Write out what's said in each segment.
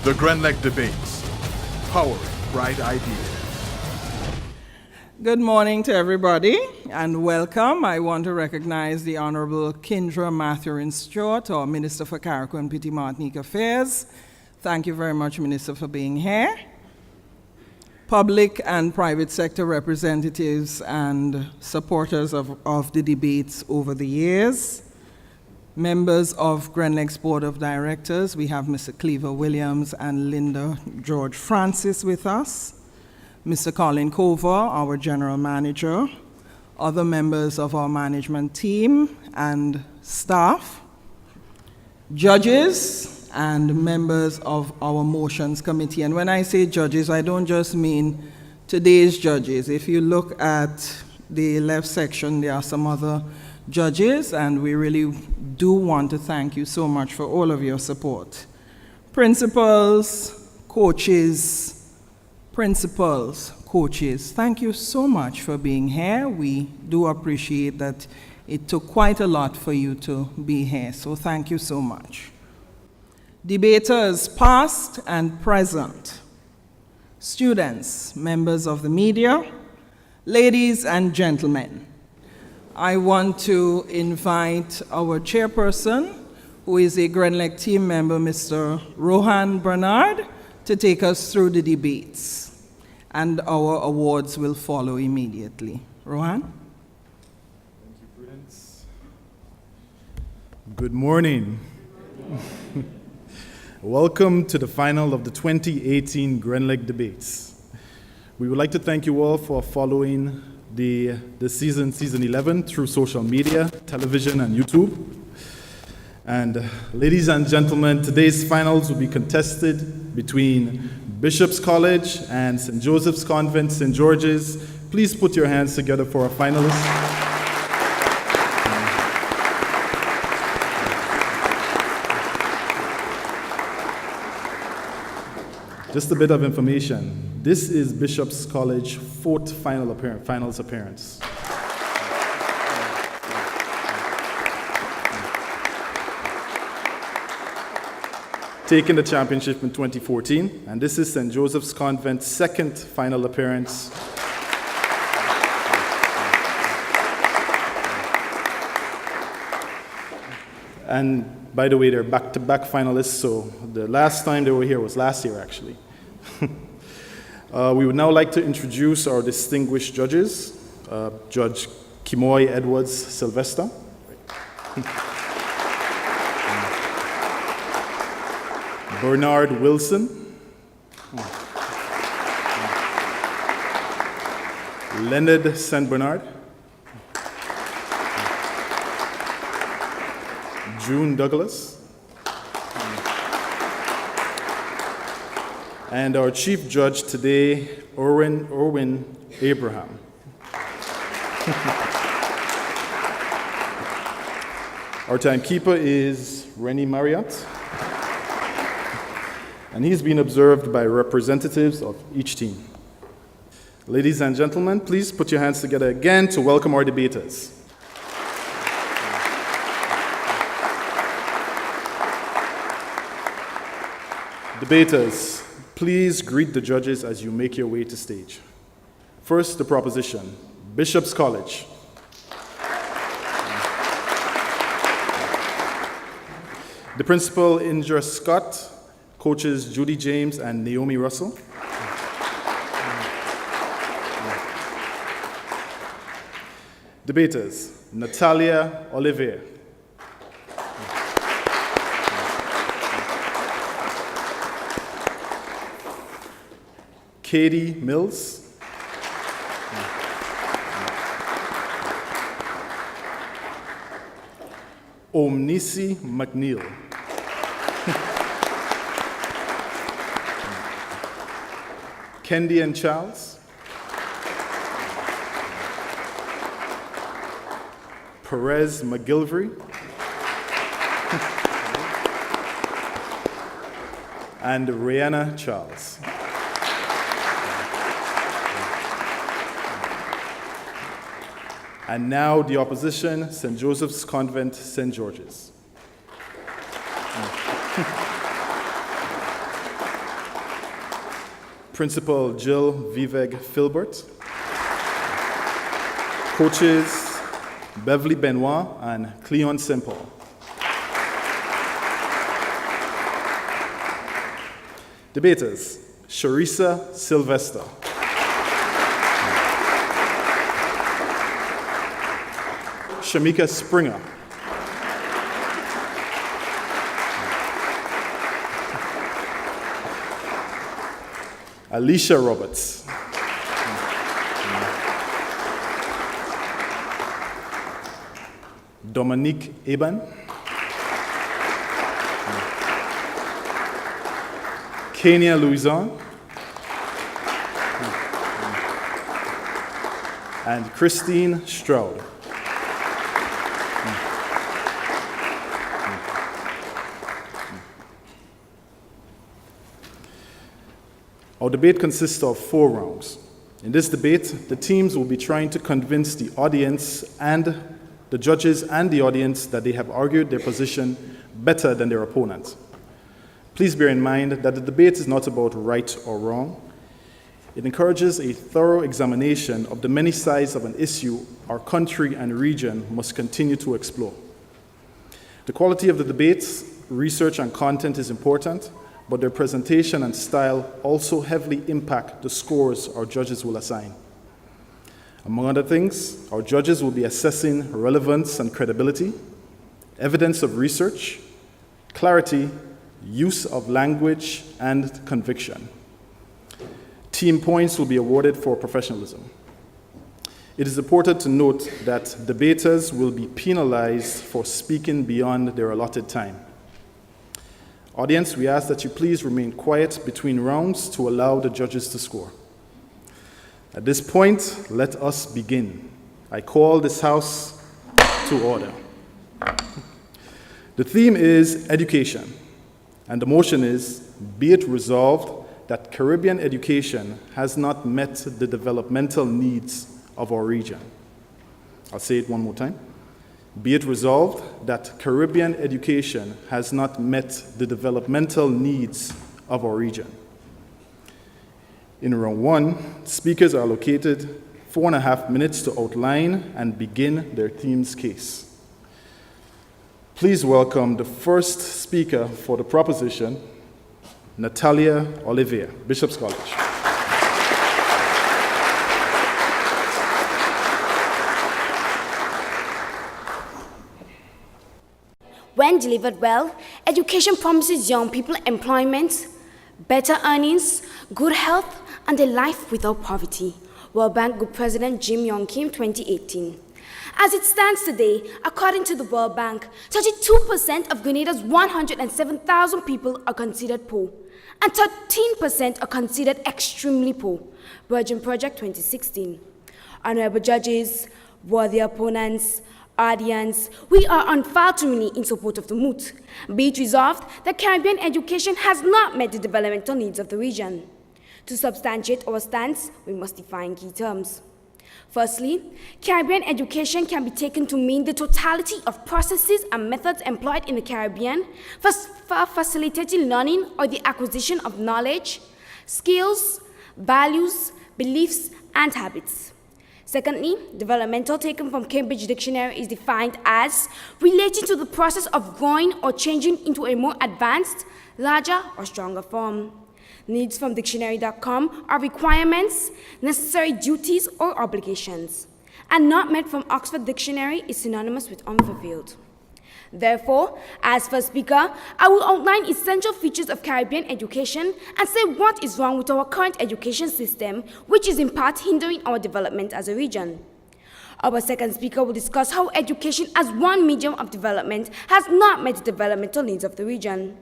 The Grenlec debates, powering bright ideas. Good morning to everybody and welcome. I want to recognize the Honorable Kindra Mathurin-Stewart, our Minister for Carriacou and Petite Martinique Affairs. Thank you very much, Minister, for being here. Public and private sector representatives and supporters of the debates over the years. Members of Grenlec's Board of Directors, we have Mr. Cleaver Williams and Linda George Francis with us. Mr. Colin Cover, our General Manager, other members of our management team and staff, judges, and members of our motions committee. And when I say judges, I don't just mean today's judges. If you look at the left section, there are some other judges, and we really do want to thank you so much for all of your support. Principals, coaches, thank you so much for being here. We do appreciate that it took quite a lot for you to be here, so thank you so much. Debaters past and present, students, members of the media, ladies and gentlemen, I want to invite our chairperson, who is a Grenlec team member, Mr. Rohan Bernard, to take us through the debates, and our awards will follow immediately. Rohan? Thank you, Prudence. Good morning. Welcome to the final of the 2018 Grenlec debates. We would like to thank you all for following the season 11, through social media, television, and YouTube. And ladies and gentlemen, today's finals will be contested between Bishop's College and St. Joseph's Convent, St. George's. Please put your hands together for our finalists. Just a bit of information. This is Bishop's College's fourth finals appearance. Taking the championship in 2014, and this is St. Joseph's Convent's second final appearance. And by the way, they're back-to-back finalists, so the last time they were here was last year, actually. We would now like to introduce our distinguished judges, Judge Kimoy Edwards Sylvester, Bernard Wilson, Leonard St. Bernard, June Douglas, and our chief judge today, Erwin Abraham. Our timekeeper is Rennie Marriott, and he's been observed by representatives of each team. Ladies and gentlemen, please put your hands together again to welcome our debaters. Debaters, please greet the judges as you make your way to stage. First, the proposition, Bishop's College. The principal, Indra Scott, coaches Judy James and Naomi Russell. Debaters, Natalia Olivier. Katie Mills. Omnisi McNeil. Kendi and Charles. Perez McGilvery. And Rihanna Charles. And now the opposition, St. Joseph's Convent, St. George's. Principal Jill Vivek Filbert, coaches Beverly Benoit and Cleon Simple, debaters Sharissa Sylvester, Shamika Springer, Alicia Roberts, Dominique Eban, Kenya Louison, and Christine Stroud. Our debate consists of 4 rounds. In this debate, the teams will be trying to convince the audience and the judges and the audience that they have argued their position better than their opponent. Please bear in mind that the debate is not about right or wrong. It encourages a thorough examination of the many sides of an issue our country and region must continue to explore. The quality of the debates, research, and content is important, but their presentation and style also heavily impact the scores our judges will assign. Among other things, our judges will be assessing relevance and credibility, evidence of research, clarity, use of language, and conviction. Team points will be awarded for professionalism. It is important to note that debaters will be penalized for speaking beyond their allotted time. Audience, we ask that you please remain quiet between rounds to allow the judges to score. At this point, let us begin. I call this house to order. The theme is education, and the motion is, be it resolved that Caribbean education has not met the developmental needs of our region. I'll say it one more time. Be it resolved that Caribbean education has not met the developmental needs of our region. In round 1, speakers are allocated 4.5 minutes to outline and begin their team's case. Please welcome the first speaker for the proposition, Natalia Olivier, Bishop's College. When delivered well, education promises young people employment, better earnings, good health, and a life without poverty. World Bank Group President Jim Yong Kim, 2018. As it stands today, according to the World Bank, 32% of Grenada's 107,000 people are considered poor, and 13% are considered extremely poor. Virgin Project 2016. Honorable judges, worthy opponents, audience, we are unfalteringly in support of the moot. Be it resolved that Caribbean education has not met the developmental needs of the region. To substantiate our stance, we must define key terms. Firstly, Caribbean education can be taken to mean the totality of processes and methods employed in the Caribbean for facilitating learning or the acquisition of knowledge, skills, values, beliefs, and habits. Secondly, developmental, taken from Cambridge Dictionary, is defined as relating to the process of growing or changing into a more advanced, larger, or stronger form. Needs from dictionary.com are requirements, necessary duties, or obligations. And not met from Oxford Dictionary is synonymous with unfulfilled. Therefore, as first speaker, I will outline essential features of Caribbean education and say what is wrong with our current education system, which is in part hindering our development as a region. Our second speaker will discuss how education as one medium of development has not met the developmental needs of the region.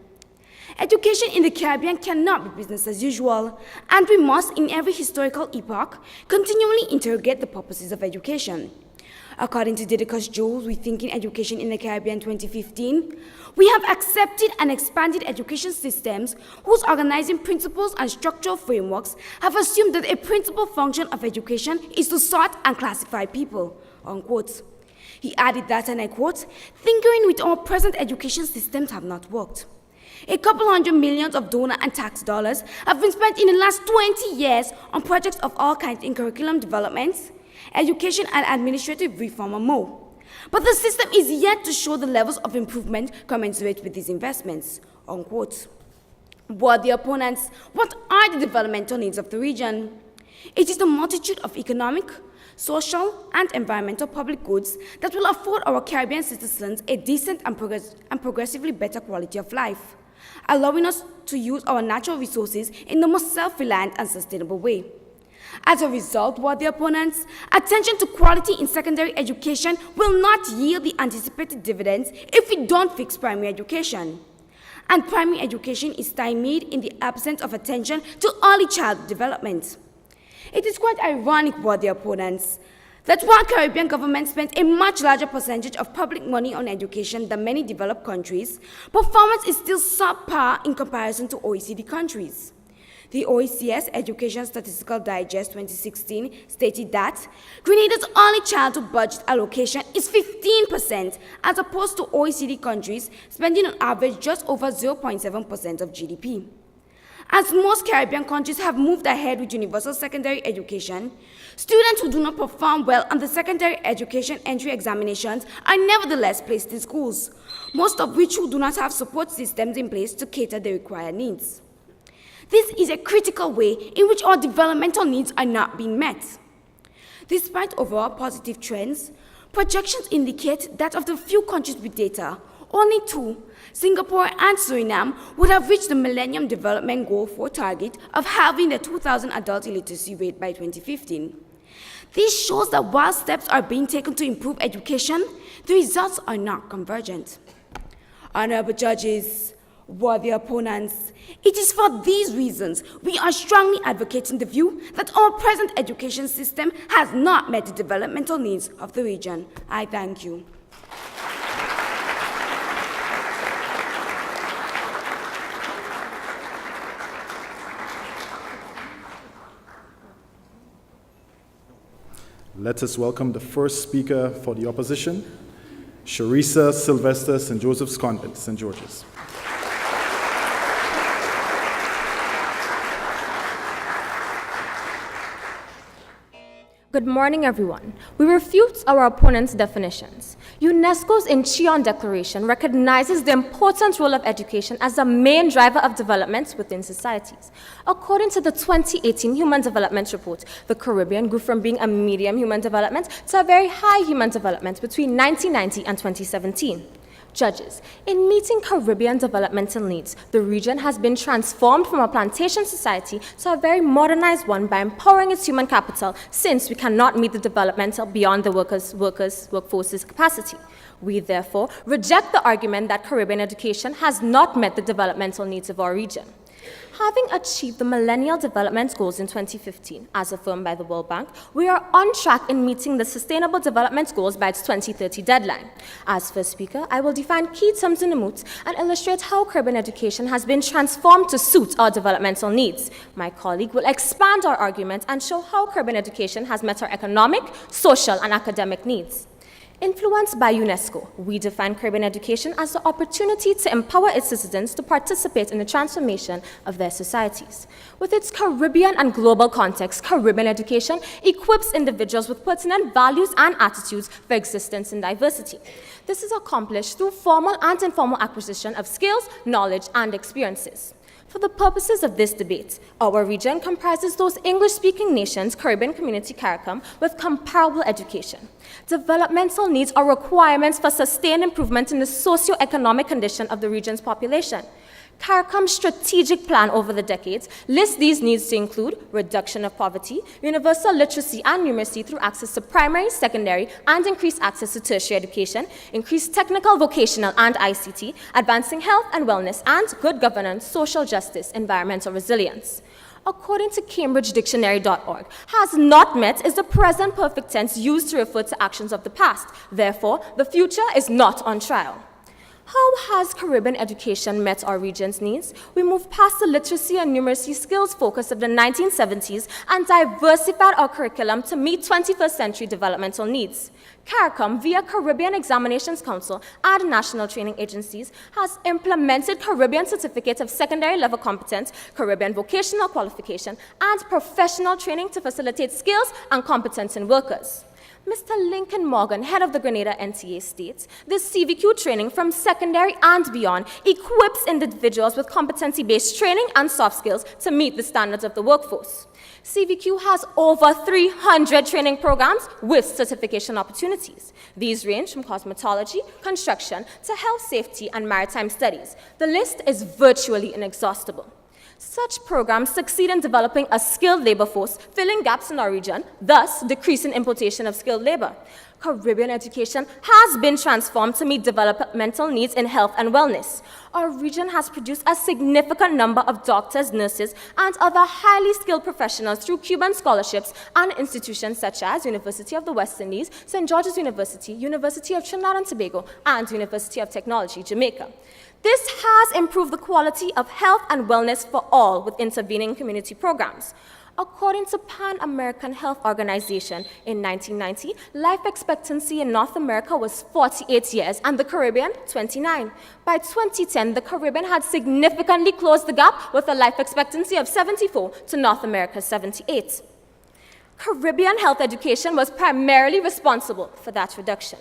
Education in the Caribbean cannot be business as usual, and we must, in every historical epoch, continually interrogate the purposes of education. According to Didacus Jules, Rethinking Education in the Caribbean 2015, we have accepted and expanded education systems whose organizing principles and structural frameworks have assumed that a principal function of education is to sort and classify people, unquote. He added that, and I quote, "Tinkering with our present education systems have not worked. A couple $100 million of donor and tax dollars have been spent in the last 20 years on projects of all kinds in curriculum development, education, and administrative reform and more. But the system is yet to show the levels of improvement commensurate with these investments, unquote. What the opponents, what are the developmental needs of the region? It is the multitude of economic, social, and environmental public goods that will afford our Caribbean citizens a decent and progressively better quality of life, allowing us to use our natural resources in the most self-reliant and sustainable way. As a result, what the opponents, attention to quality in secondary education will not yield the anticipated dividends if we don't fix primary education. And primary education is stymied in the absence of attention to early child development. It is quite ironic, what the opponents, that while Caribbean governments spend a much larger percentage of public money on education than many developed countries, performance is still subpar in comparison to OECD countries. The OECS Education Statistical Digest 2016 stated that Grenada's early childhood budget allocation is 15%, as opposed to OECD countries spending on average just over 0.7% of GDP. As most Caribbean countries have moved ahead with universal secondary education, students who do not perform well on the secondary education entry examinations are nevertheless placed in schools, most of which do not have support systems in place to cater the required needs. This is a critical way in which our developmental needs are not being met. Despite overall positive trends, projections indicate that of the few countries with data, only 2, Singapore and Suriname, would have reached the Millennium Development Goal 4 target of halving the 2000 adult illiteracy rate by 2015. This shows that while steps are being taken to improve education, the results are not convergent. Honorable judges, worthy opponents, it is for these reasons we are strongly advocating the view that our present education system has not met the developmental needs of the region. I thank you. Let us welcome the first speaker for the opposition, Sharissa Sylvester, St. Joseph's Convent, St. George's. Good morning, everyone. We refute our opponents' definitions. UNESCO's Incheon Declaration recognizes the important role of education as the main driver of development within societies. According to the 2018 Human Development Report, the Caribbean grew from being a medium human development to a very high human development between 1990 and 2017. Judges, in meeting Caribbean developmental needs, the region has been transformed from a plantation society to a very modernized one by empowering its human capital, since we cannot meet the developmental beyond the workforce's capacity. We therefore reject the argument that Caribbean education has not met the developmental needs of our region. Having achieved the Millennial Development Goals in 2015, as affirmed by the World Bank, we are on track in meeting the Sustainable Development Goals by its 2030 deadline. As first speaker, I will define key terms in the moot and illustrate how Caribbean education has been transformed to suit our developmental needs. My colleague will expand our argument and show how Caribbean education has met our economic, social, and academic needs. Influenced by UNESCO, we define Caribbean education as the opportunity to empower its citizens to participate in the transformation of their societies. With its Caribbean and global context, Caribbean education equips individuals with pertinent values and attitudes for existence in diversity. This is accomplished through formal and informal acquisition of skills, knowledge, and experiences. For the purposes of this debate, our region comprises those English-speaking nations, Caribbean Community CARICOM, with comparable education. Developmental needs are requirements for sustained improvement in the socio-economic condition of the region's population. CARICOM's strategic plan over the decades lists these needs to include reduction of poverty, universal literacy and numeracy through access to primary, secondary, and increased access to tertiary education, increased technical, vocational, and ICT, advancing health and wellness, and good governance, social justice, environmental resilience. According to CambridgeDictionary.org, has not met is the present perfect tense used to refer to actions of the past. Therefore, the future is not on trial. How has Caribbean education met our region's needs? We moved past the literacy and numeracy skills focus of the 1970s and diversified our curriculum to meet 21st century developmental needs. CARICOM, via Caribbean Examinations Council and national training agencies, has implemented Caribbean Certificate of Secondary Level Competence, Caribbean Vocational Qualification, and professional training to facilitate skills and competence in workers. Mr. Lincoln Morgan, head of the Grenada NTA, states, this CVQ training from secondary and beyond equips individuals with competency-based training and soft skills to meet the standards of the workforce. CVQ has over 300 training programs with certification opportunities. These range from cosmetology, construction, to health safety and maritime studies. The list is virtually inexhaustible. Such programs succeed in developing a skilled labor force, filling gaps in our region, thus decreasing importation of skilled labor. Caribbean education has been transformed to meet developmental needs in health and wellness. Our region has produced a significant number of doctors, nurses, and other highly skilled professionals through Cuban scholarships and institutions such as University of the West Indies, St. George's University, University of Trinidad and Tobago, and University of Technology, Jamaica. This has improved the quality of health and wellness for all with intervening community programs. According to Pan American Health Organization, in 1990, life expectancy in North America was 48 years and the Caribbean, 29. By 2010, the Caribbean had significantly closed the gap with a life expectancy of 74 to North America's 78. Caribbean health education was primarily responsible for that reduction.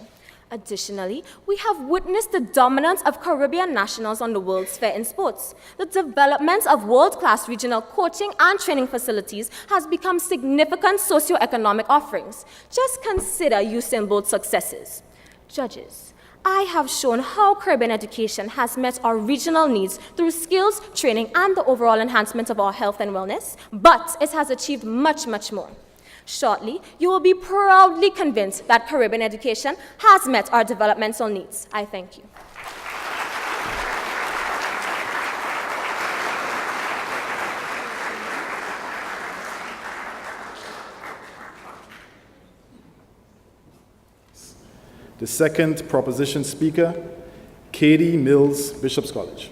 Additionally, we have witnessed the dominance of Caribbean nationals on the World's Fair in sports. The development of world-class regional coaching and training facilities has become significant socio-economic offerings. Just consider Usain Bolt's successes. Judges, I have shown how Caribbean education has met our regional needs through skills, training, and the overall enhancement of our health and wellness, but it has achieved much, much more. Shortly, you will be proudly convinced that Caribbean education has met our developmental needs. I thank you. The second proposition speaker, Katie Mills, Bishop's College.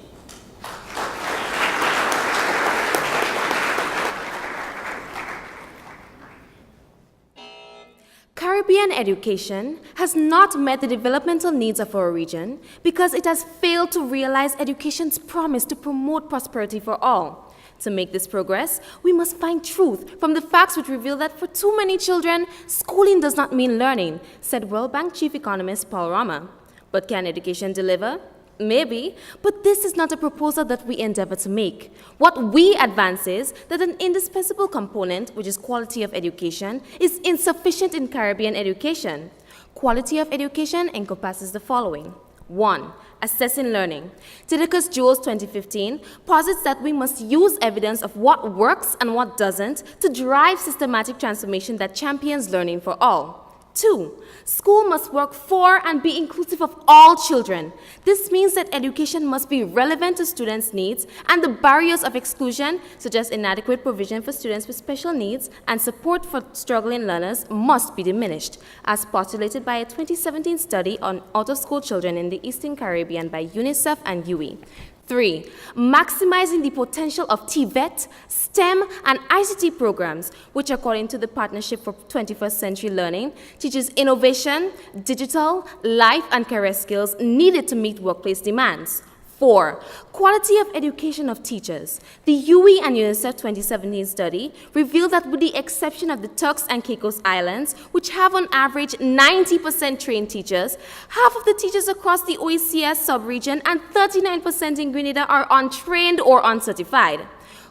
Caribbean education has not met the developmental needs of our region because it has failed to realize education's promise to promote prosperity for all. To make this progress, we must find truth from the facts which reveal that for too many children, schooling does not mean learning, said World Bank Chief Economist Paul Rama. But can education deliver? Maybe, but this is not a proposal that we endeavor to make. What we advance is that an indispensable component, which is quality of education, is insufficient in Caribbean education. Quality of education encompasses the following. 1. Assessing learning. Titicus Jules 2015 posits that we must use evidence of what works and what doesn't to drive systematic transformation that champions learning for all. 2. School must work for and be inclusive of all children. This means that education must be relevant to students' needs and the barriers of exclusion, such as inadequate provision for students with special needs and support for struggling learners, must be diminished, as postulated by a 2017 study on out-of-school children in the Eastern Caribbean by UNICEF and UE. 3. Maximizing the potential of TVET, STEM, and ICT programs, which according to the Partnership for 21st Century Learning, teaches innovation, digital, life, and career skills needed to meet workplace demands. 4. Quality of education of teachers. The UE and UNICEF 2017 study revealed that with the exception of the Turks and Caicos Islands, which have on average 90% trained teachers, half of the teachers across the OECS sub-region and 39% in Grenada are untrained or uncertified.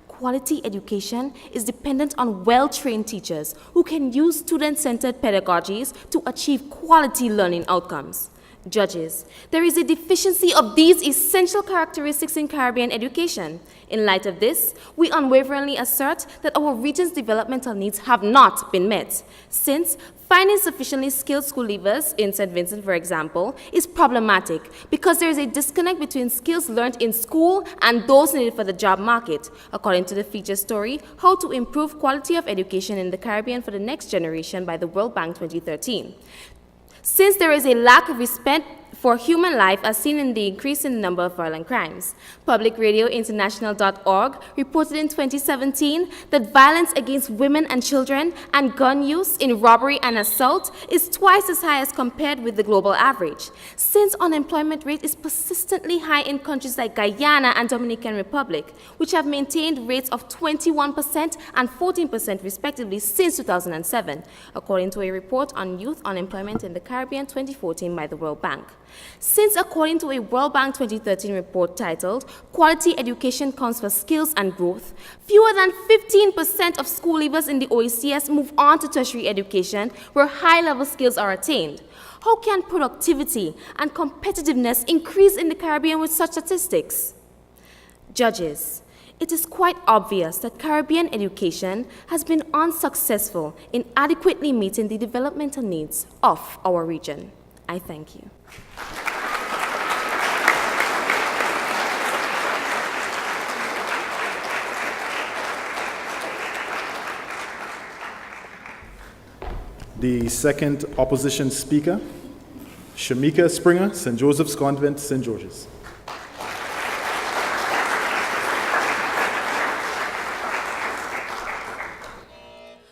Quality education is dependent on well-trained teachers who can use student-centered pedagogies to achieve quality learning outcomes. Judges, there is a deficiency of these essential characteristics in Caribbean education. In light of this, we unwaveringly assert that our region's developmental needs have not been met, since finding sufficiently skilled school leavers in St. Vincent, for example, is problematic because there is a disconnect between skills learned in school and those needed for the job market, according to the feature story, How to Improve Quality of Education in the Caribbean for the Next Generation by the World Bank 2013. Since there is a lack of respect for human life as seen in the increase in the number of violent crimes. PublicRadioInternational.org reported in 2017 that violence against women and children and gun use in robbery and assault is twice as high as compared with the global average. Since unemployment rate is persistently high in countries like Guyana and Dominican Republic, which have maintained rates of 21% and 14% respectively since 2007, according to a report on youth unemployment in the Caribbean 2014 by the World Bank. Since, according to a World Bank 2013 report titled Quality Education Counts for Skills and Growth, fewer than 15% of school leavers in the OECS move on to tertiary education where high-level skills are attained. How can productivity and competitiveness increase in the Caribbean with such statistics? Judges, it is quite obvious that Caribbean education has been unsuccessful in adequately meeting the developmental needs of our region. I thank you. The second opposition speaker, Shamika Springer, St. Joseph's Convent, St. George's.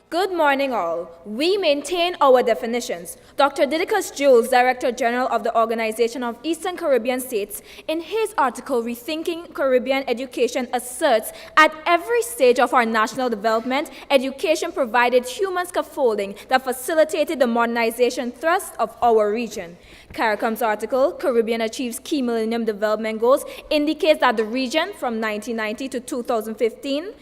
Good morning, all. We maintain our definitions. Dr. Didicus Jules, Director General of the Organization of Eastern Caribbean States, in his article, Rethinking Caribbean Education, asserts, at every stage of our national development, education provided human scaffolding that facilitated the modernization thrust of our region. CARICOM's article, Caribbean Achieves Key Millennium Development Goals, indicates that the region, from 1990 to 2015,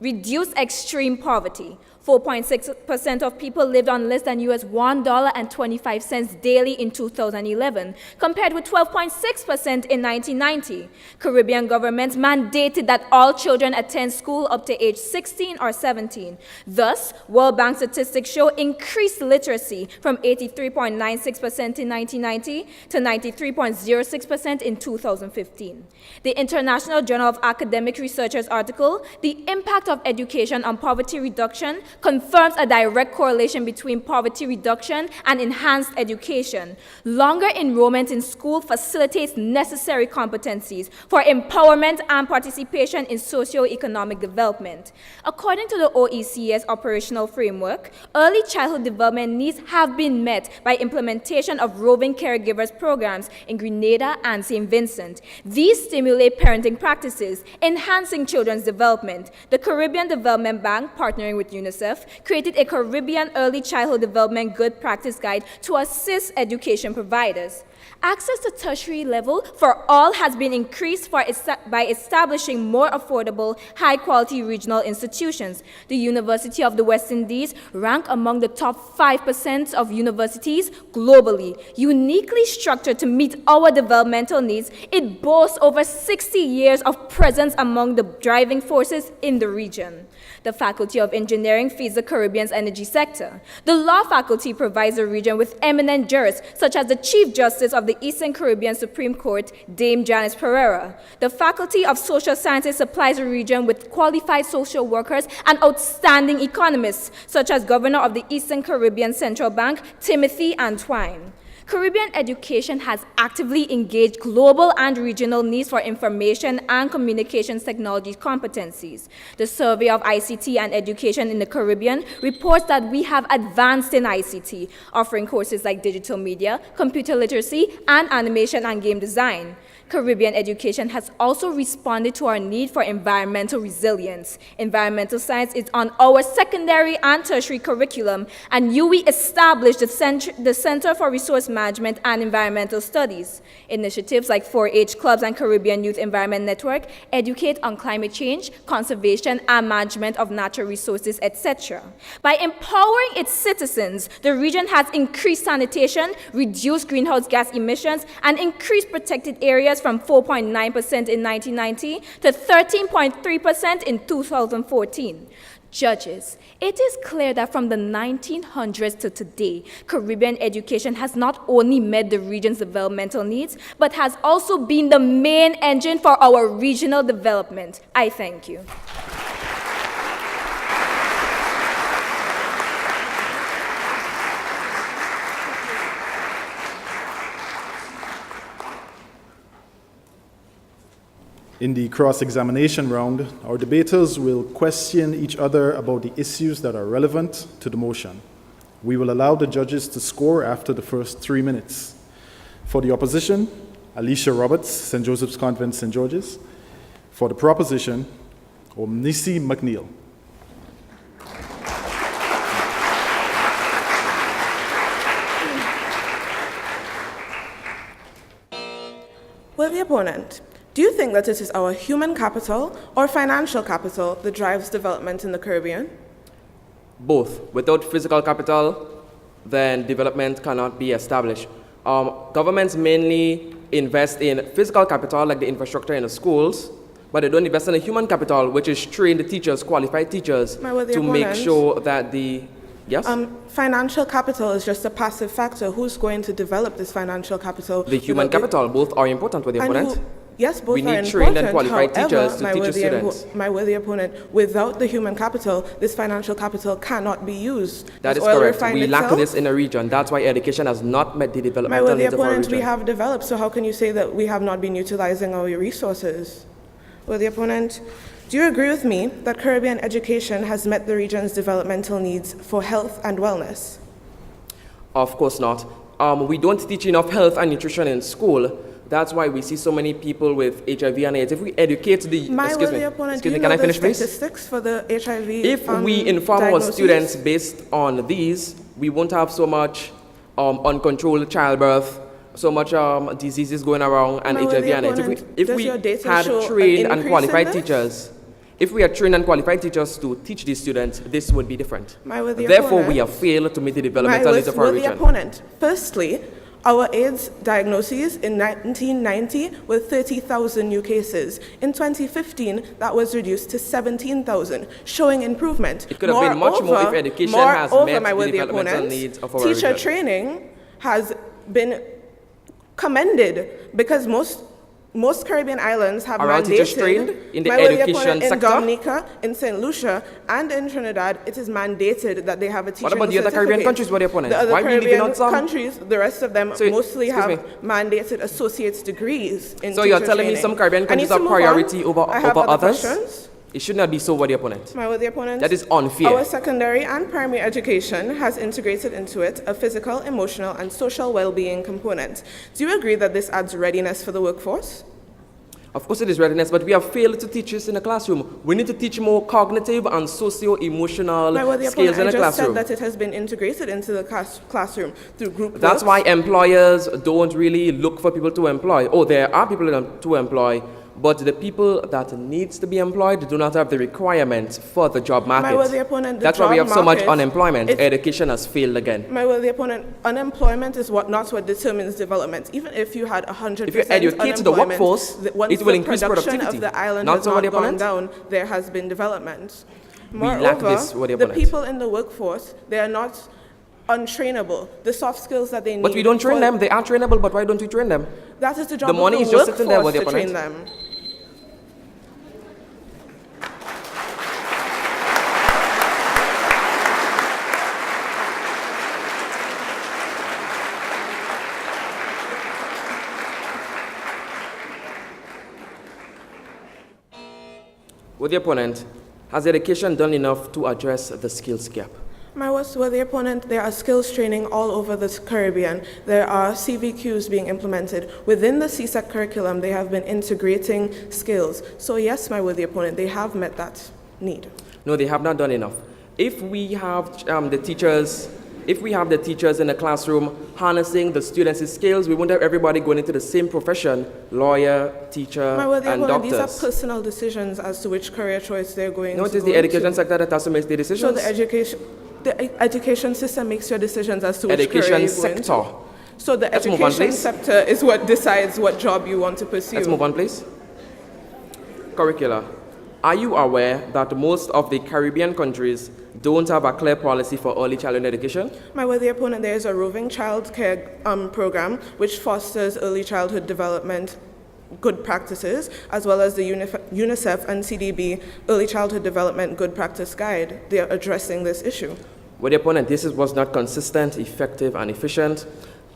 reduced extreme poverty. 4.6% of people lived on less than US $1.25 daily in 2011, compared with 12.6% in 1990. Caribbean governments mandated that all children attend school up to age 16 or 17. Thus, World Bank statistics show increased literacy from 83.96% in 1990 to 93.06% in 2015. The International Journal of Academic Researchers article, The Impact of Education on Poverty Reduction, confirms a direct correlation between poverty reduction and enhanced education. Longer enrollment in school facilitates necessary competencies for empowerment and participation in socio-economic development. According to the OECS operational framework, early childhood development needs have been met by implementation of roving caregivers programs in Grenada and St. Vincent. These stimulate parenting practices, enhancing children's development. The Caribbean Development Bank, partnering with UNICEF, created a Caribbean Early Childhood Development Good Practice Guide to assist education providers. Access to tertiary level for all has been increased by establishing more affordable, high-quality regional institutions. The University of the West Indies rank among the top 5% of universities globally. Uniquely structured to meet our developmental needs, it boasts over 60 years of presence among the driving forces in the region. The Faculty of Engineering feeds the Caribbean's energy sector. The Law Faculty provides the region with eminent jurists, such as the Chief Justice of the Eastern Caribbean Supreme Court, Dame Janice Pereira. The Faculty of Social Sciences supplies the region with qualified social workers and outstanding economists, such as Governor of the Eastern Caribbean Central Bank, Timothy Antwine. Caribbean education has actively engaged global and regional needs for information and communications technology competencies. The Survey of ICT and Education in the Caribbean reports that we have advanced in ICT, offering courses like digital media, computer literacy, and animation and game design. Caribbean education has also responded to our need for environmental resilience. Environmental science is on our secondary and tertiary curriculum, and UWI established the Center for Resource Management and Environmental Studies. Initiatives like 4-H Clubs and Caribbean Youth Environment Network educate on climate change, conservation, and management of natural resources, etc. By empowering its citizens, the region has increased sanitation, reduced greenhouse gas emissions, and increased protected areas from 4.9% in 1990 to 13.3% in 2014. Judges, it is clear that from the 1900s to today, Caribbean education has not only met the region's developmental needs, but has also been the main engine for our regional development. I thank you. In the cross-examination round, our debaters will question each other about the issues that are relevant to the motion. We will allow the judges to score after the first 3 minutes. For the opposition, Alicia Roberts, St. Joseph's Convent, St. George's. For the proposition, Omnisi McNeil. Will the opponent, do you think that it is our human capital or financial capital that drives development in the Caribbean? Both. Without physical capital, then development cannot be established. Governments mainly invest in physical capital, like the infrastructure in the schools, but they don't invest in the human capital, which is trained teachers, qualified teachers, to make sure that the... Yes? Financial capital is just a passive factor. Who's going to develop this financial capital? The human capital, both are important with the opponent. Yes, both we are need trained and important. qualified However, teachers to teach the students. My worthy opponent, without the human capital, this financial capital cannot be used. That is correct. We lack this in the region. That's why education has not met the developmental needs of our region. My worthy opponent, we have developed, so how can you say that we have not been utilizing our resources? Worthy opponent, do you agree with me that Caribbean education has met the region's developmental needs for health and wellness? Of course not. We don't teach enough health and nutrition in school. That's why we see so many people with HIV and AIDS. If we educate the... Excuse me, can I finish, please? Statistics for the HIV If we inform our students based on these, we won't have so much uncontrolled childbirth, so much diseases going around, and HIV and AIDS. If we had trained and qualified teachers, if we had trained and qualified teachers to teach these students, this would be different. Therefore, we have failed to meet the developmental needs of our region. Firstly, our AIDS diagnoses in 1990 were 30,000 new cases. In 2015, that was reduced to 17,000, showing improvement. It could have been much more if education has met the developmental needs of our region. Teacher training has been commended because most Caribbean islands have mandated, in the education sector? In Dominica, in St. Lucia, and in Trinidad, it is mandated that they have a teacher. What about the other Caribbean countries? What are your opponents? The other Why Caribbean countries, the rest of them mostly have mandated associate's degrees in So teacher you're telling training. me some Caribbean countries are priority over others? Questions. It should not be so with the opponent. My worthy opponent. That is unfair. Our secondary and primary education has integrated into it a physical, emotional, and social well-being component. Do you agree that this adds readiness for the workforce? Of course it is readiness, but we have failed to teach this in the classroom. We need to teach more cognitive and socio-emotional skills in the classroom. I just said that it has been integrated into the classroom through group That's why employers don't really look for people to employ. Oh, there are people to employ, but the people that needs to be employed do not have the requirements for the job market. That's why we have so much unemployment. Education has failed again. My worthy opponent, unemployment is not what determines development. Even if you had 100% if you educate the workforce, it will increase productivity. Of the island not has so not gone down, there has been development. Moreover, we lack this, the people in the workforce, they are not untrainable. The soft skills that they need. But we don't train them. They are trainable, but why don't we train them? That is the job of the money is just sitting there with the workforce to opponent. train them. With the opponent, has education done enough to address the skills gap? My worthy opponent, there are skills training all over the Caribbean. There are CVQs being implemented. Within the CSEC curriculum, they have been integrating skills. So yes, my worthy opponent, they have met that need. No, they have not done enough. If we have the teachers in the classroom harnessing the students' skills, we won't have everybody going into the same profession, lawyer, teacher, and doctors. These are personal decisions as to which career choice they're going to No, it is the education sector that has to make the decisions. So the education system makes your decisions as to which career you're going to. So the education sector is what decides what job you want to pursue. Let's move on, please. Curricula. Are you aware that most of the Caribbean countries don't have a clear policy for early childhood education? My worthy opponent, there is a roving child care program which fosters early childhood development good practices, as well as the UNICEF and CDB Early Childhood Development Good Practice Guide. They are addressing this issue. With the opponent, this was not consistent, effective, and efficient.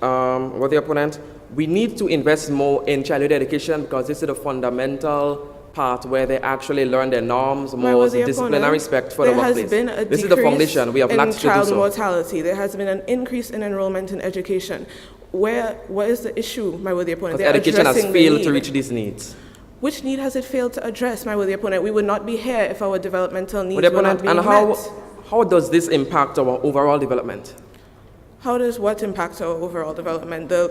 With the opponent, we need to invest more in childhood education because this is a fundamental part where they actually learn their norms, more discipline and respect for the workplace. This is the foundation. We have lots to do child so. mortality. There has been an increase in enrollment in education. What is the issue, my worthy opponent? Education has failed to reach these needs. Which need has it failed to address, my worthy opponent? We would not be here if our developmental needs were not being met. How does this impact our overall development? How does what impact our overall development? The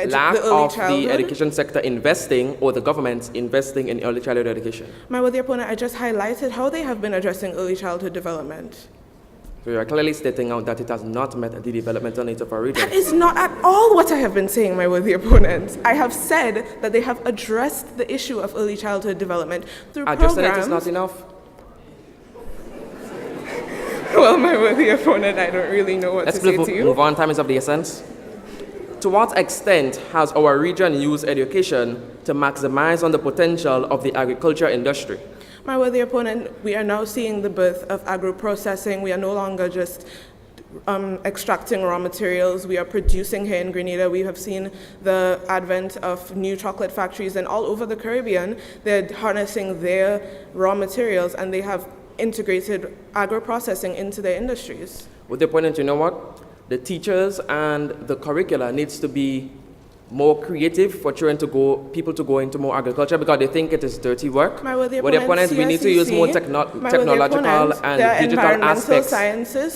lack the early of childhood? the education sector investing, or the government investing in early childhood education? My worthy opponent, I just highlighted how they have been addressing early childhood development. So you are clearly stating out that it has not met the developmental needs of our region. That is not at all what I have been saying, my worthy opponent. I have said that they have addressed the issue of early childhood development through programs. Addressing it is not enough. Well, my worthy opponent, I don't really know what to say to you. Move on, time is of the essence. To what extent has our region used education to maximize on the potential of the agriculture industry? My worthy opponent, we are now seeing the birth of agro-processing. We are no longer just extracting raw materials. We are producing here in Grenada. We have seen the advent of new chocolate factories, and all over the Caribbean, they're harnessing their raw materials, and they have integrated agro-processing into their industries. With the opponent, you know what? The teachers and the curricula needs to be more creative for people to go into more agriculture, because they think it is dirty work. With the opponent, we need to use more technological and digital aspects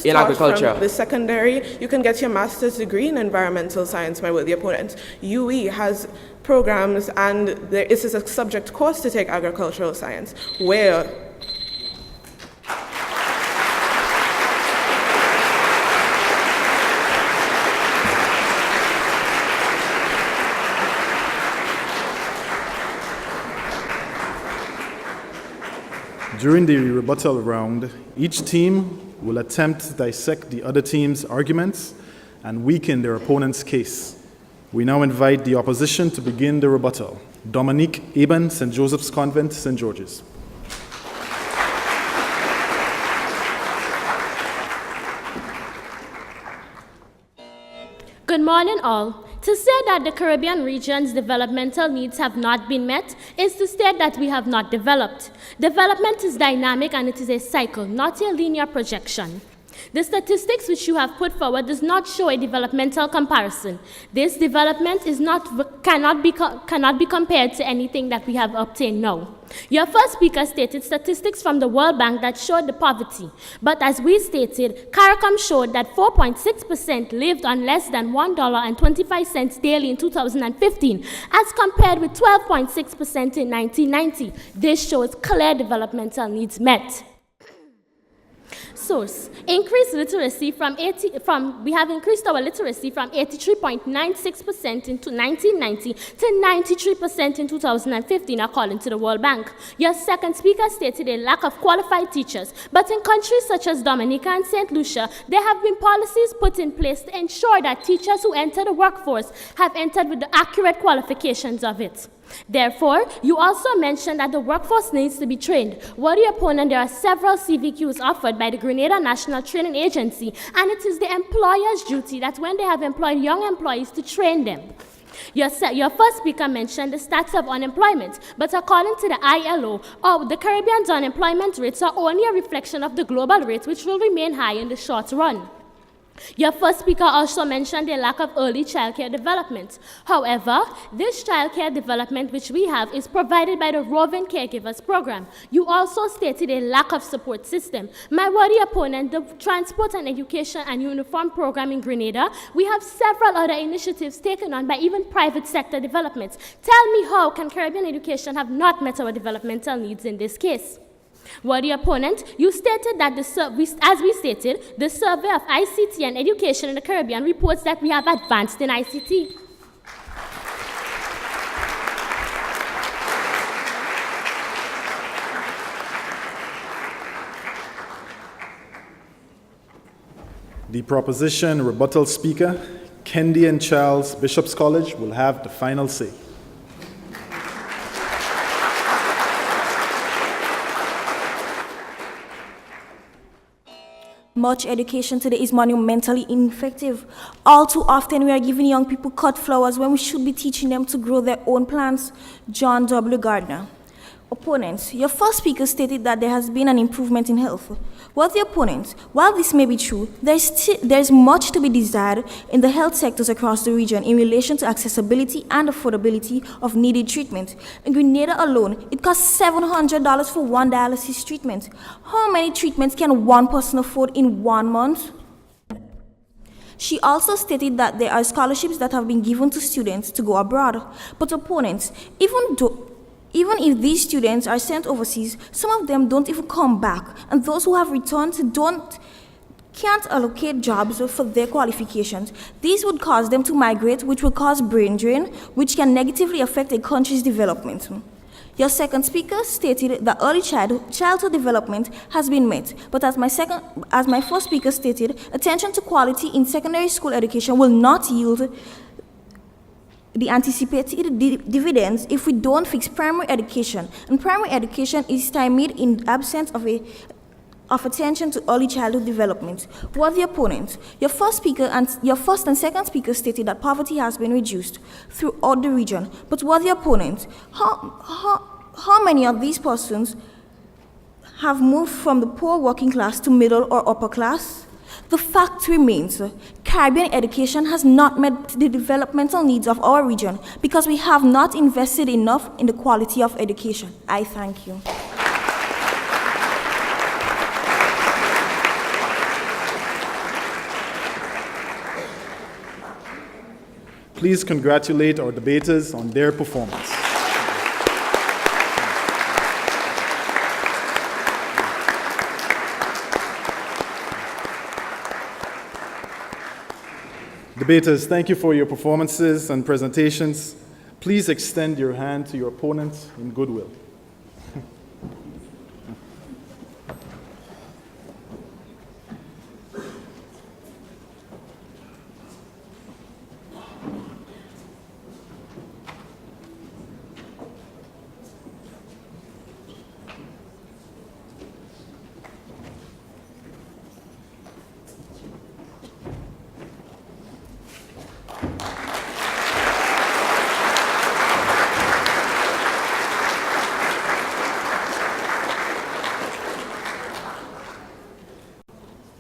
in agriculture. From the secondary, you can get your master's degree in environmental science, my worthy opponent. UE has programs, and this is a subject course to take agricultural science, where During the rebuttal round, each team will attempt to dissect the other team's arguments and weaken their opponent's case. We now invite the opposition to begin the rebuttal. Dominique Eben, St. Joseph's Convent, St. George's. Good morning, all. To say that the Caribbean region's developmental needs have not been met is to state that we have not developed. Development is dynamic and it is a cycle, not a linear projection. The statistics which you have put forward does not show a developmental comparison. This development cannot be compared to anything that we have obtained now. Your first speaker stated statistics from the World Bank that showed the poverty. But as we stated, CARICOM showed that 4.6% lived on less than $1.25 daily in 2015, as compared with 12.6% in 1990. This shows clear developmental needs met. Source: increased literacy we have increased our literacy from 83.96% in 1990 to 93% in 2015, according to the World Bank. Your second speaker stated a lack of qualified teachers, but in countries such as Dominica and St. Lucia, there have been policies put in place to ensure that teachers who enter the workforce have entered with the accurate qualifications of it. Therefore, you also mentioned that the workforce needs to be trained. Worthy opponent, there are several CVQs offered by the Grenada National Training Agency, and it is the employer's duty that when they have employed young employees to train them. Your first speaker mentioned the stats of unemployment, but according to the ILO, the Caribbean's unemployment rates are only a reflection of the global rate, which will remain high in the short run. Your first speaker also mentioned the lack of early childcare development. However, this childcare development which we have is provided by the Roving Caregivers Program. You also stated a lack of support system. My worthy opponent, the Transport and Education and Uniform Program in Grenada, we have several other initiatives taken on by even private sector developments. Tell me, how can Caribbean education have not met our developmental needs in this case? Worthy opponent, you stated that as we stated, the survey of ICT and education in the Caribbean reports that we have advanced in ICT. The proposition rebuttal speaker, Kendi and Charles, Bishop's College, will have the final say. Much education today is monumentally ineffective. All too often, we are giving young people cut flowers when we should be teaching them to grow their own plants. John W. Gardner. Opponents, your first speaker stated that there has been an improvement in health. Well, the opponents, while this may be true, there's much to be desired in the health sectors across the region in relation to accessibility and affordability of needed treatment. In Grenada alone, it costs $700 for one dialysis treatment. How many treatments can one person afford in 1 month? She also stated that there are scholarships that have been given to students to go abroad. But opponents, even if these students are sent overseas, some of them don't even come back, and those who have returned can't allocate jobs for their qualifications. These would cause them to migrate, which will cause brain drain, which can negatively affect a country's development. Your second speaker stated that early childhood development has been met, but as my first speaker stated, attention to quality in secondary school education will not yield the anticipated dividends if we don't fix primary education. And primary education is stymied in absence of attention to early childhood development. What the opponents? Your first and second speaker stated that poverty has been reduced throughout the region. But what the opponents? How many of these persons have moved from the poor working class to middle or upper class? The fact remains, Caribbean education has not met the developmental needs of our region because we have not invested enough in the quality of education. I thank you. Please congratulate our debaters on their performance. Debaters, thank you for your performances and presentations. Please extend your hand to your opponents in goodwill.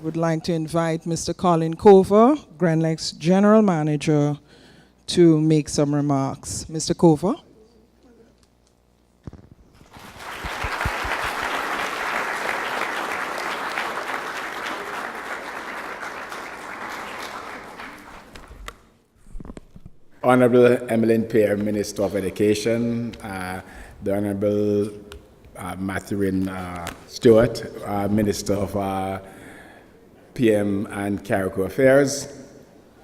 Would like to invite Mr. Colin Cover, Grenlec's General Manager, to make some remarks. Mr. Cover. Honorable Emmeline Pear, Minister of Education, the Honorable Mathurin Stewart, Minister of PM and Carrico Affairs,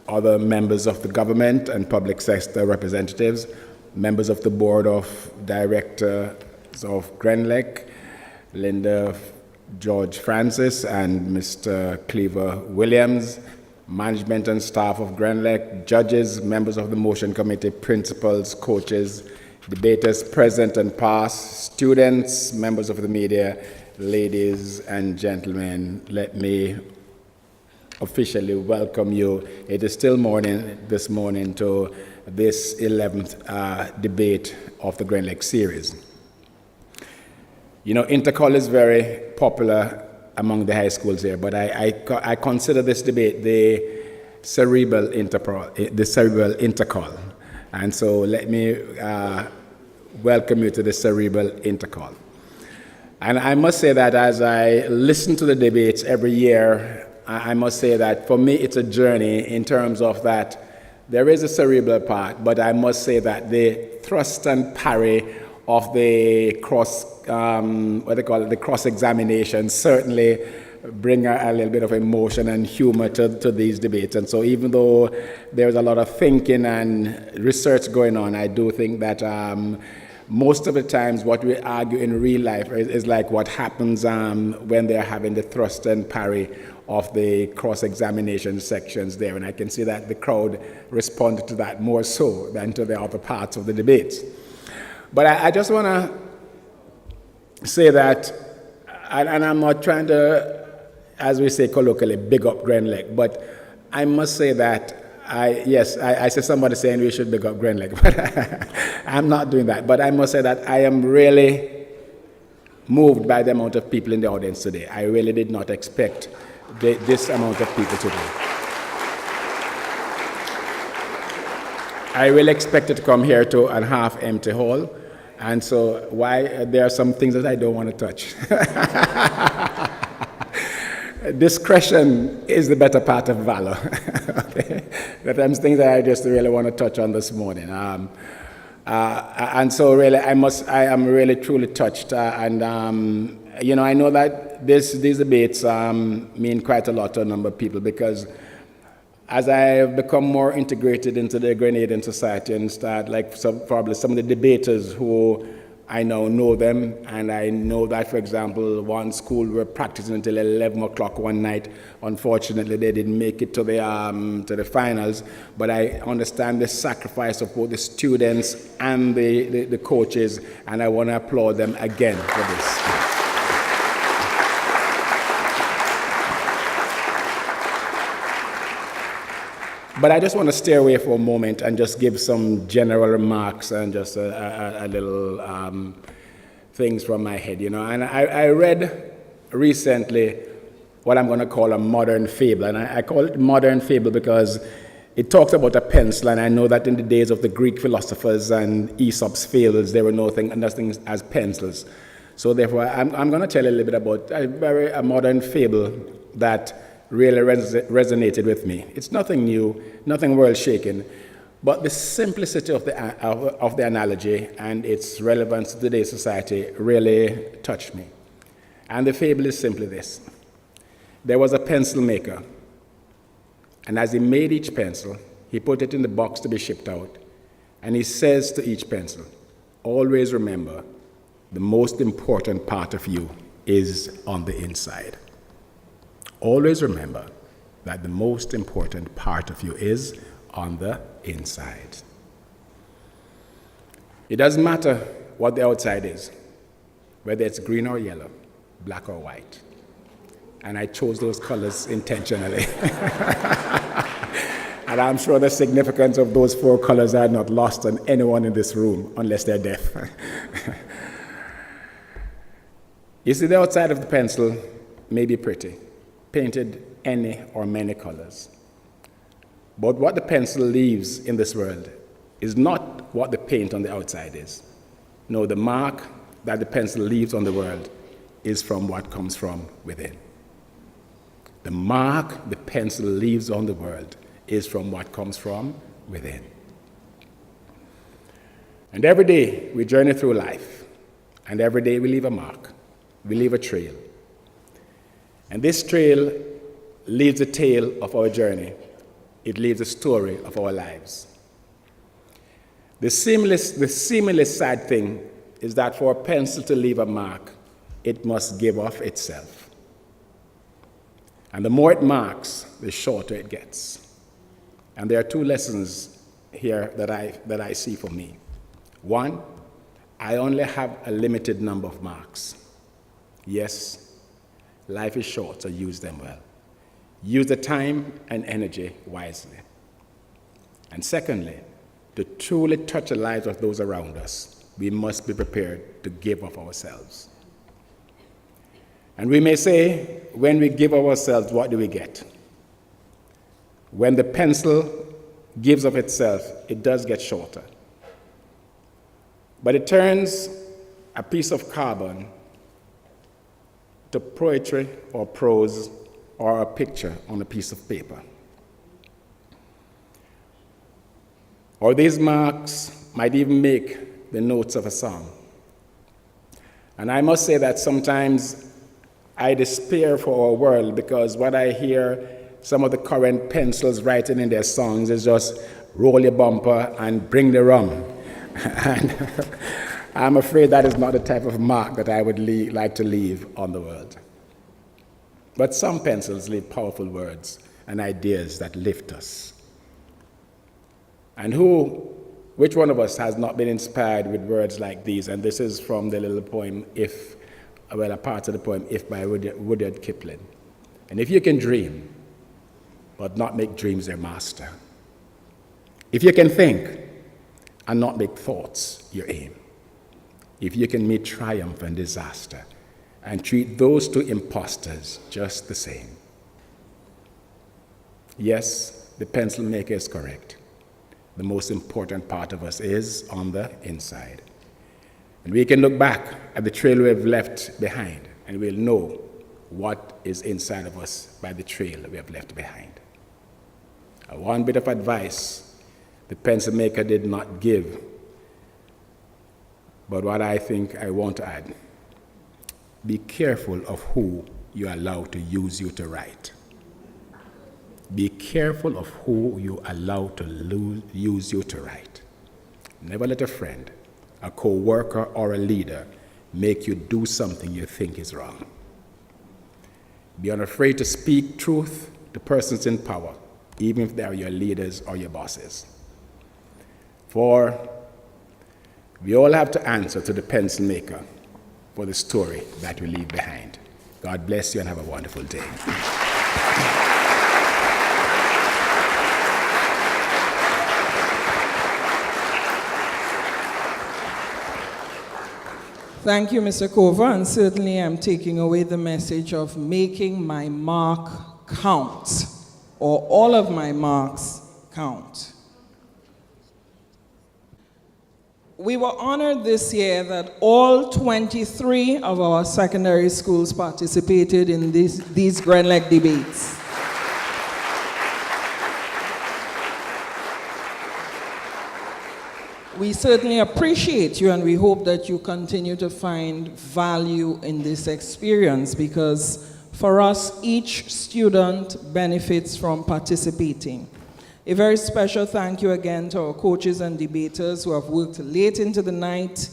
other members of the government and public sector representatives, members of the Board of Directors of Grenlec, Linda George Francis and Mr. Cleaver Williams, management and staff of Grenlec, judges, members of the motion committee, principals, coaches, debaters present and past, students, members of the media, ladies and gentlemen, let me officially welcome you. It is still this morning to this 11th debate of the Grenlec series. You know, intercol is very popular among the high schools here, but I consider this debate the cerebral intercol. And so let me welcome you to the cerebral intercol. And I must say that as I listen to the debates every year, I must say that for me it's a journey in terms of that there is a cerebral part, but I must say that the thrust and parry of the cross-examination certainly bring a little bit of emotion and humor to these debates. And so even though there's a lot of thinking and research going on, I do think that most of the times what we argue in real life is like what happens when they're having the thrust and parry of the cross-examination sections there. And I can see that the crowd responded to that more so than to the other parts of the debates. But I just want to say that, and I'm not trying to, as we say colloquially, big up Grenlec, but I must say that I see somebody saying we should big up Grenlec, but I'm not doing that. But I must say that I am really moved by the amount of people in the audience today. I really did not expect this amount of people today. I really expected to come here to a half-empty hall, and so there are some things that I don't want to touch. Discretion is the better part of valor. Okay? There are things that I just really want to touch on this morning. And so really, I am really truly touched. I know that these debates mean quite a lot to a number of people, because as I have become more integrated into the Grenadian society and start, probably some of the debaters who I now know them, and I know that, for example, one school were practicing until 11 o'clock one night. Unfortunately, they didn't make it to the finals, but I understand the sacrifice of both the students and the coaches, and I want to applaud them again for this. But I just want to stay away for a moment and just give some general remarks and just a little things from my head, And I read recently what I'm going to call a modern fable. And I call it modern fable because it talks about a pencil. And I know that in the days of the Greek philosophers and Aesop's fables, there were nothing as pencils. So therefore, I'm going to tell you a little bit about a modern fable that really resonated with me. It's nothing new, nothing world-shaking, but the simplicity of the analogy and its relevance to today's society really touched me. And the fable is simply this. There was a pencil maker, and as he made each pencil, he put it in the box to be shipped out, and he says to each pencil, always remember, the most important part of you is on the inside. Always remember that the most important part of you is on the inside. It doesn't matter what the outside is, whether it's green or yellow, black or white. And I chose those colors intentionally. And I'm sure the significance of those 4 colors are not lost on anyone in this room, unless they're deaf. You see, the outside of the pencil may be pretty, painted any or many colors. But what the pencil leaves in this world is not what the paint on the outside is. No, the mark that the pencil leaves on the world is from what comes from within. The mark the pencil leaves on the world is from what comes from within. And every day we journey through life, and every day we leave a mark, we leave a trail. And this trail leaves a tale of our journey. It leaves a story of our lives. The seemingly sad thing is that for a pencil to leave a mark, it must give off itself. And the more it marks, the shorter it gets. And there are 2 lessons here that I see for me. One, I only have a limited number of marks. Yes, life is short, so use them well. Use the time and energy wisely. And secondly, to truly touch the lives of those around us, we must be prepared to give of ourselves. And we may say, when we give of ourselves, what do we get? When the pencil gives of itself, it does get shorter. But it turns a piece of carbon to poetry or prose or a picture on a piece of paper. Or these marks might even make the notes of a song. And I must say that sometimes I despair for our world, because what I hear some of the current pencils writing in their songs is just roll your bumper and bring the rum. And I'm afraid that is not the type of mark that I would like to leave on the world. But some pencils leave powerful words and ideas that lift us. And which one of us has not been inspired with words like these? And this is from the little poem, a part of the poem, If by Rudyard Kipling. And if you can dream, but not make dreams their master. If you can think and not make thoughts your aim. If you can meet triumph and disaster and treat those two imposters just the same. Yes, the pencil maker is correct. The most important part of us is on the inside. And we can look back at the trail we have left behind, and we'll know what is inside of us by the trail we have left behind. One bit of advice the pencil maker did not give, but what I think I want to add: be careful of who you allow to use you to write. Be careful of who you allow to use you to write. Never let a friend, a co-worker, or a leader make you do something you think is wrong. Be unafraid to speak truth to persons in power, even if they are your leaders or your bosses. For we all have to answer to the pencil maker for the story that we leave behind. God bless you and have a wonderful day. Thank you, Mr. Cover, and certainly I'm taking away the message of making my mark count, or all of my marks count. We were honored this year that all 23 of our secondary schools participated in these Grenlec debates. We certainly appreciate you, and we hope that you continue to find value in this experience, because for us, each student benefits from participating. A very special thank you again to our coaches and debaters who have worked late into the night,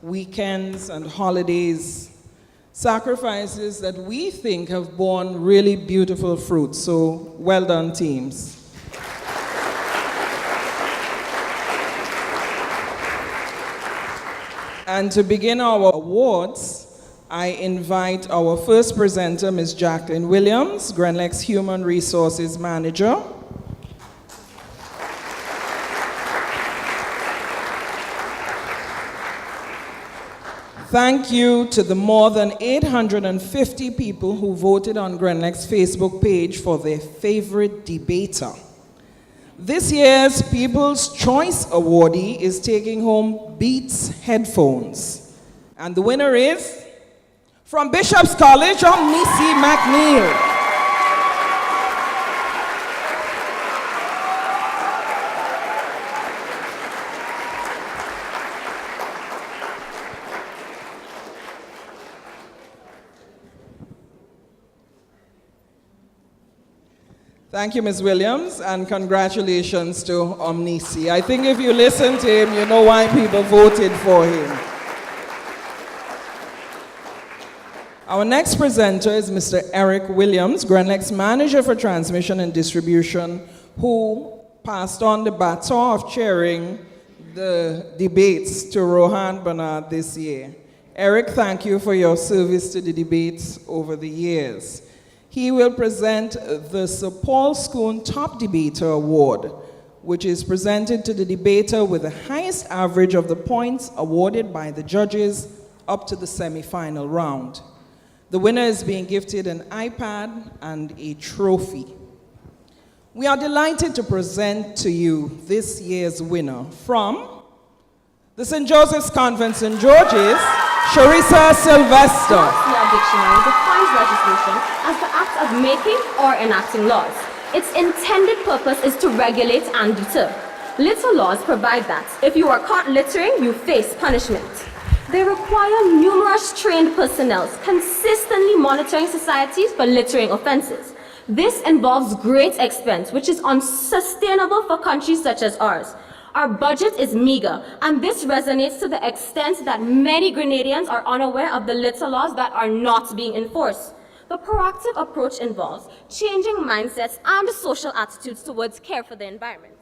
weekends, and holidays, sacrifices that we think have borne really beautiful fruits. So well done, teams. And to begin our awards, I invite our first presenter, Ms. Jacqueline Williams, Grenlec's Human Resources Manager. Thank you to the more than 850 people who voted on Grenlec's Facebook page for their favorite debater. This year's People's Choice Awardee is taking home Beats headphones. And the winner is, from Bishop's College, Nisi McNeil. Thank you, Ms. Williams, and congratulations to Omnisi. I think if you listen to him, you know why people voted for him. Our next presenter is Mr. Eric Williams, Grenlec's Manager for Transmission and Distribution, who passed on the baton of chairing the debates to Rohan Bernard this year. Eric, thank you for your service to the debates over the years. He will present the Sir Paul Schoon Top Debater Award, which is presented to the debater with the highest average of the points awarded by the judges up to the semi-final round. The winner is being gifted an iPad and a trophy. We are delighted to present to you this year's winner from the St. Joseph's Convent, St. George's, Charissa Sylvester. Law Dictionary defines legislation as the act of making or enacting laws. Its intended purpose is to regulate and deter. Litter laws provide that if you are caught littering, you face punishment. They require numerous trained personnel consistently monitoring societies for littering offenses. This involves great expense, which is unsustainable for countries such as ours. Our budget is meager, and this resonates to the extent that many Grenadians are unaware of the litter laws that are not being enforced. The proactive approach involves changing mindsets and social attitudes towards care for the environment.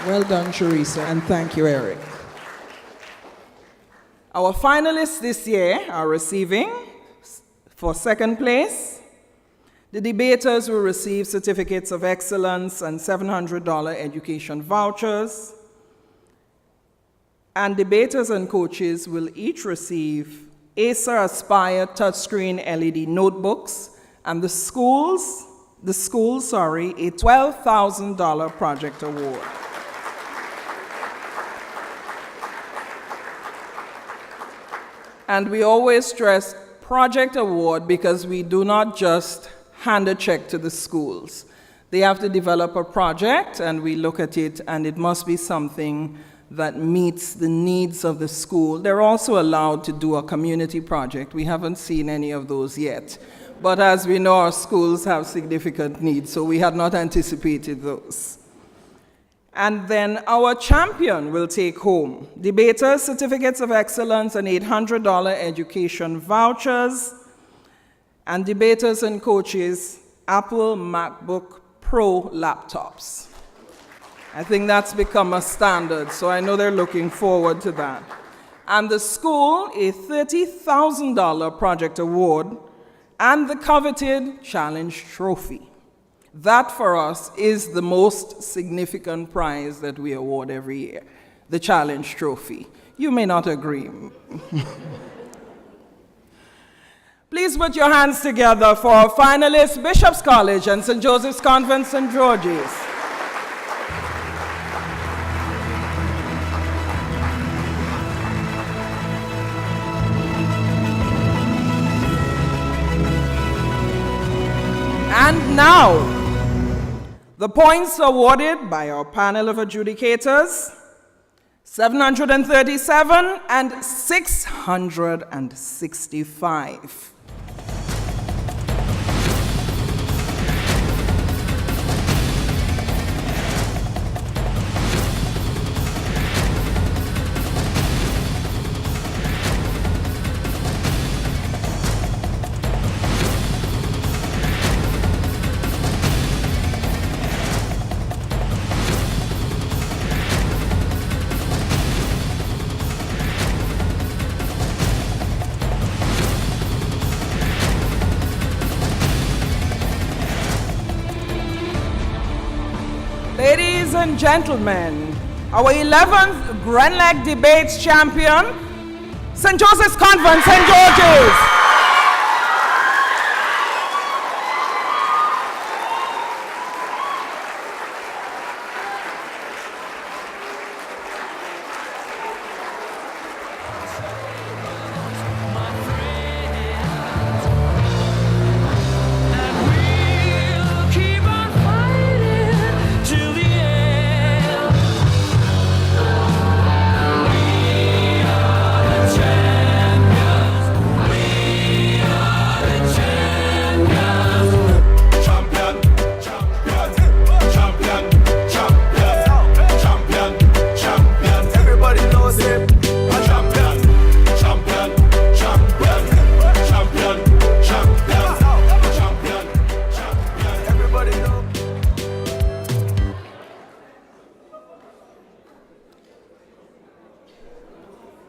Well done, Charissa, and thank you, Eric. Our finalists this year are receiving, for second place, The debaters will receive certificates of excellence and $700 education vouchers. And debaters and coaches will each receive Acer Aspire touchscreen LED notebooks, and the schools, a $12,000 project award. And we always stress project award because we do not just hand a check to the schools. They have to develop a project, and we look at it, and it must be something that meets the needs of the school. They're also allowed to do a community project. We haven't seen any of those yet. But as we know, our schools have significant needs, so we had not anticipated those. And then our champion will take home debaters, certificates of excellence, and $800 education vouchers, and debaters and coaches, Apple MacBook Pro laptops. I think that's become a standard, so I know they're looking forward to that. And the school, a $30,000 project award, and the coveted Challenge Trophy. That, for us, is the most significant prize that we award every year, the Challenge Trophy. You may not agree. Please put your hands together for our finalists, Bishop's College and St. Joseph's Convent, St. George's. And now, the points awarded by our panel of adjudicators, 737 and 665. Ladies and gentlemen, our 11th Grenlec Debates champion, St. Joseph's Convent, St. George's.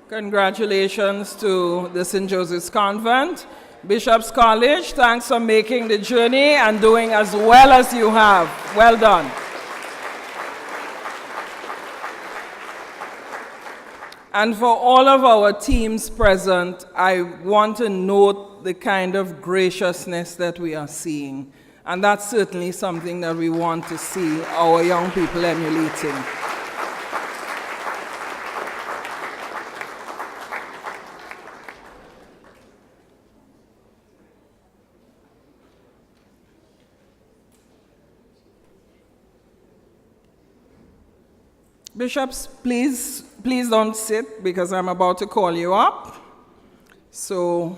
Congratulations to the St. Joseph's Convent. Bishop's College, thanks for making the journey and doing as well as you have. Well done. And for all of our teams present, I want to note the kind of graciousness that we are seeing. And that's certainly something that we want to see our young people emulating. Bishops, please don't sit because I'm about to call you up. So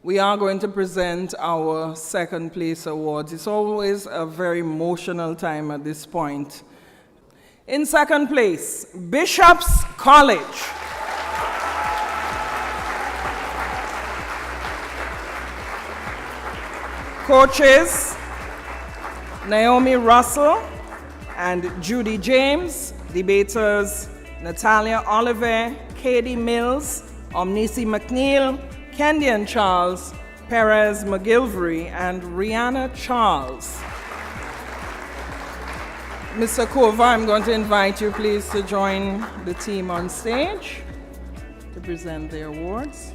we are going to present our second place awards. It's always a very emotional time at this point. In second place, Bishop's College. Coaches, Naomi Russell and Judy James. Debaters, Natalia Oliver, Katie Mills, Omnisi McNeil, Kendian Charles, Perez McGilvery, and Rihanna Charles. Mr. Kova, I'm going to invite you please to join the team on stage to present the awards.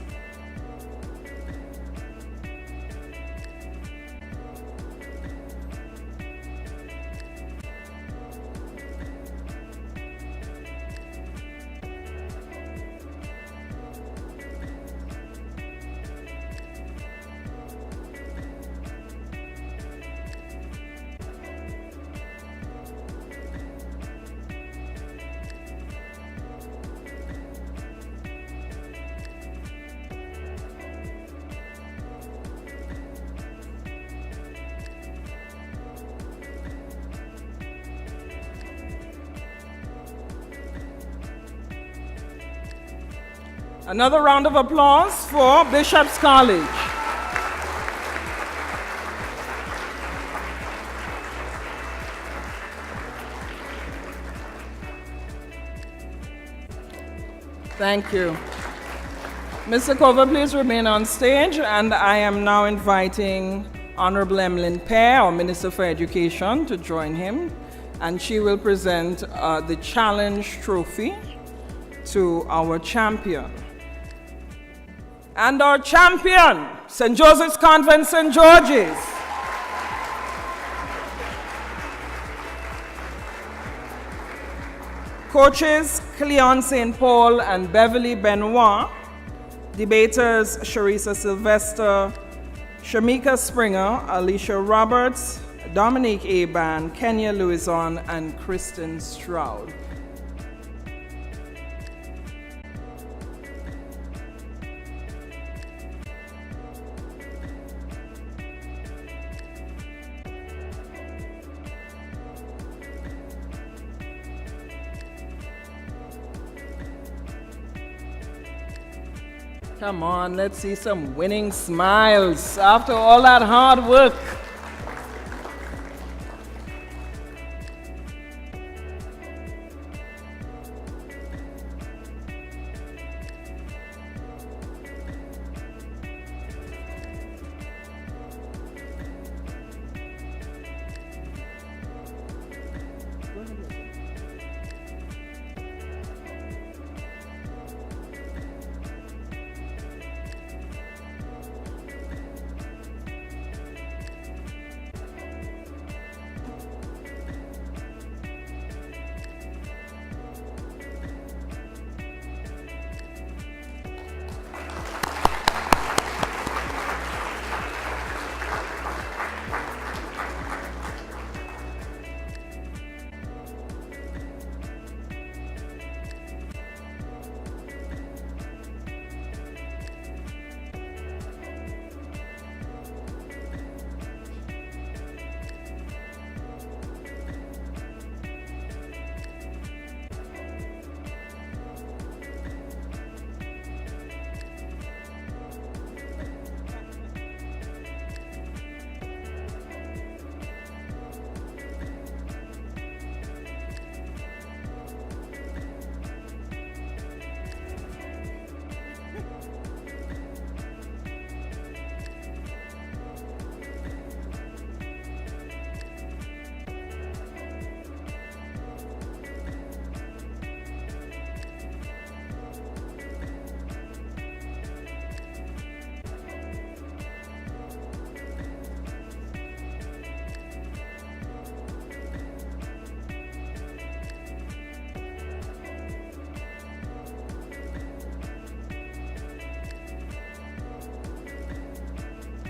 Another round of applause for Bishop's College. Thank you. Mr. Cover, please remain on stage, and I am now inviting Honorable Emmeline Pear, our Minister for Education, to join him, and she will present the Challenge Trophy to our champion. And our champion, St. Joseph's Convent, St. George's. Coaches, Cleon St. Paul and Beverly Benoit. Debaters, Sharissa Sylvester, Shamika Springer, Alicia Roberts, Dominique Aban, Kenya Louison, and Kristen Stroud. Come on, let's see some winning smiles after all that hard work.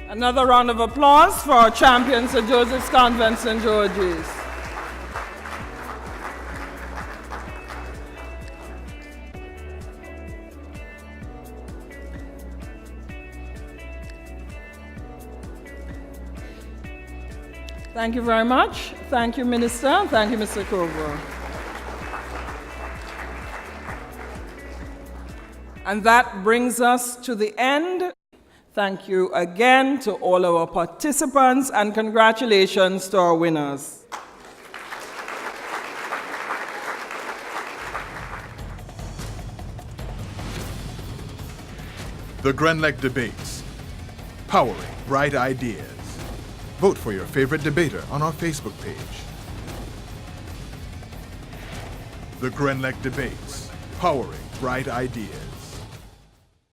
Another round of applause for our champion, St. Joseph's Convent, St. George's. Thank you very much. Thank you, Minister. Thank you, Mr. Kovo. And that brings us to the end. Thank you again to all our participants, and congratulations to our winners. The Grenlec debates. powering bright ideas. Vote for your favorite debater on our Facebook page. The Grenlec Debates, powering bright ideas.